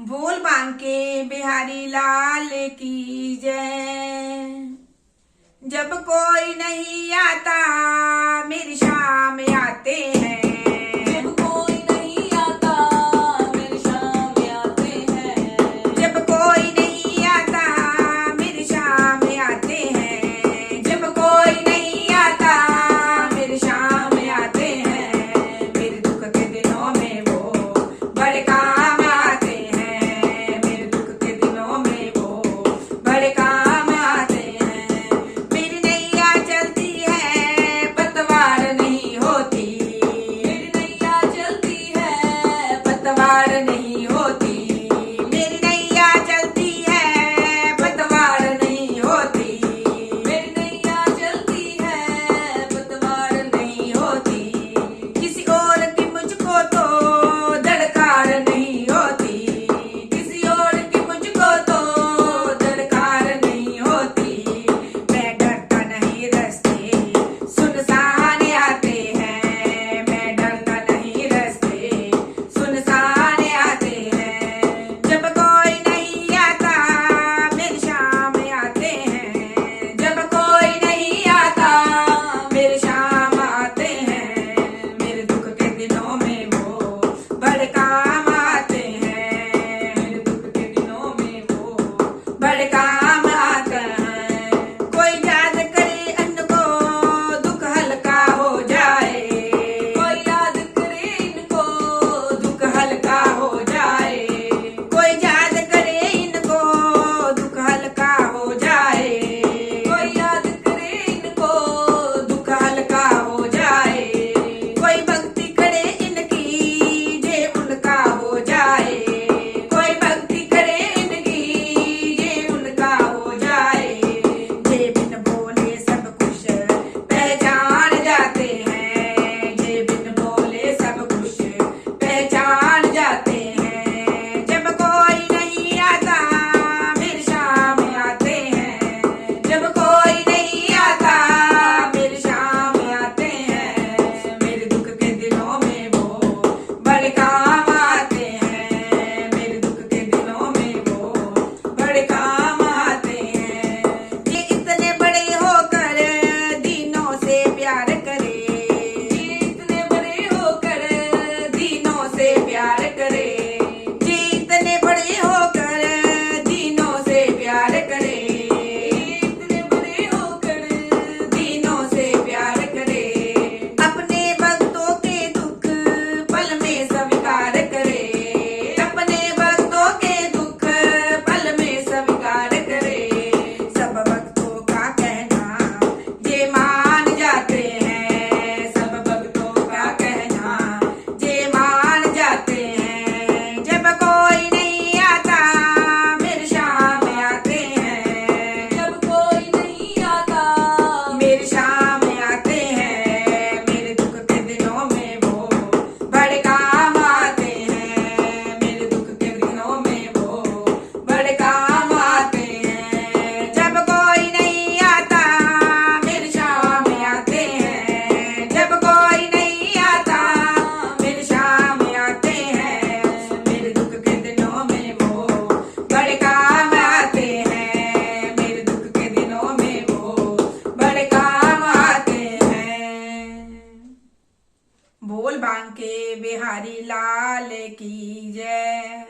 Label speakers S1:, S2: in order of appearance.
S1: भोल बांके बिहारी लाल की जय। जब कोई नहीं आता मेरी शाम आते हैं।
S2: जब कोई नहीं आता मेरी शाम आते हैं।
S1: जब कोई नहीं आता मेरी शाम आते हैं। जब कोई नहीं आता मेरी शाम आते हैं। मेरे दुख के दिनों में वो बड़े काम आते हैं। मेरे दुख के दिनों में वो बड़े काम आते हैं। मेरी नैया चलती है पतवार नहीं होती।
S2: मेरी नैया चलती है
S1: पतवार नहीं होती। मेरी नैया चलती है पतवार नहीं होती।
S2: मेरी नैया चलती है पतवार
S1: नहीं होती। किसी और की मुझको तो दरकार नहीं होती। किसी और की मुझको तो दरकार नहीं होती। मैं डरता नहीं रास्ते सुनसान आते हैं। मैं डरता नहीं रास्ते सुनसान आते हैं। जब कोई नहीं आता मेरी शाम आते हैं। जब कोई नहीं आता मेरे शाम आते हैं। मेरे दुख के दिनों में वो बड़े काम आते हैं। मेरे दुख के दिनों में वो बड़े काम आते हैं। कोई याद करे अन्न को दुख हल्का हो जाए।
S2: कोई याद करे इनको
S1: दुख हल्का हो जाए। कोई याद करे इनको दुख हल्का हो जाए।
S2: कोई याद करे इनको
S1: दुख हल्का हो जाए। कोई भक्ति करे इनकी जे उनका हो जाए। कोई भक्ति करे इनकी जे उनका हो जाए। जे बिन बोले सब कुछ पहचान जाते हैं। जे बिन बोले सब कुछ पहचान जाते हैं। जब कोई नहीं आता मेरी शाम आते हैं। जब कोई नहीं आता मेरी शाम आते हैं। मेरे दुख के दिनों में वो बड़े काम आते हैं। मेरे दुख के दिनों में वो बड़े काम आते हैं। ये इतने बड़े होकर दीनों से प्यार करे।
S2: ये इतने बड़े होकर
S1: दीनों से प्यार करे। ये इतने बड़े होकर दीनों से प्यार करे।
S2: इतने बड़े होकर
S1: दीनों से प्यार करे। अपने भक्तों के दुख पल में स्वीकार करे। अपने भक्तों के दुख पल में स्वीकार करे। सब भक्तों का कहना ये मान जाते हैं। सब भक्तों का कहना ये मान जाते हैं। जब कोई नहीं आता मेरे शाम आते हैं।
S2: जब कोई नहीं आता
S1: मेरी शाम आते हैं। मेरे दुख के दिनों में वो बड़े काम आते हैं। मेरे दुख के दिनों में वो बड़े काम आते हैं। जब कोई नहीं आता मेरी शाम आते हैं। जब कोई नहीं आता मेरी शाम आते हैं। मेरे दुख के दिनों में वो बड़े काम आते हैं। मेरे दुख के दिनों में वो बड़े काम आते हैं। भोल बांके बिहारी लाल की जय।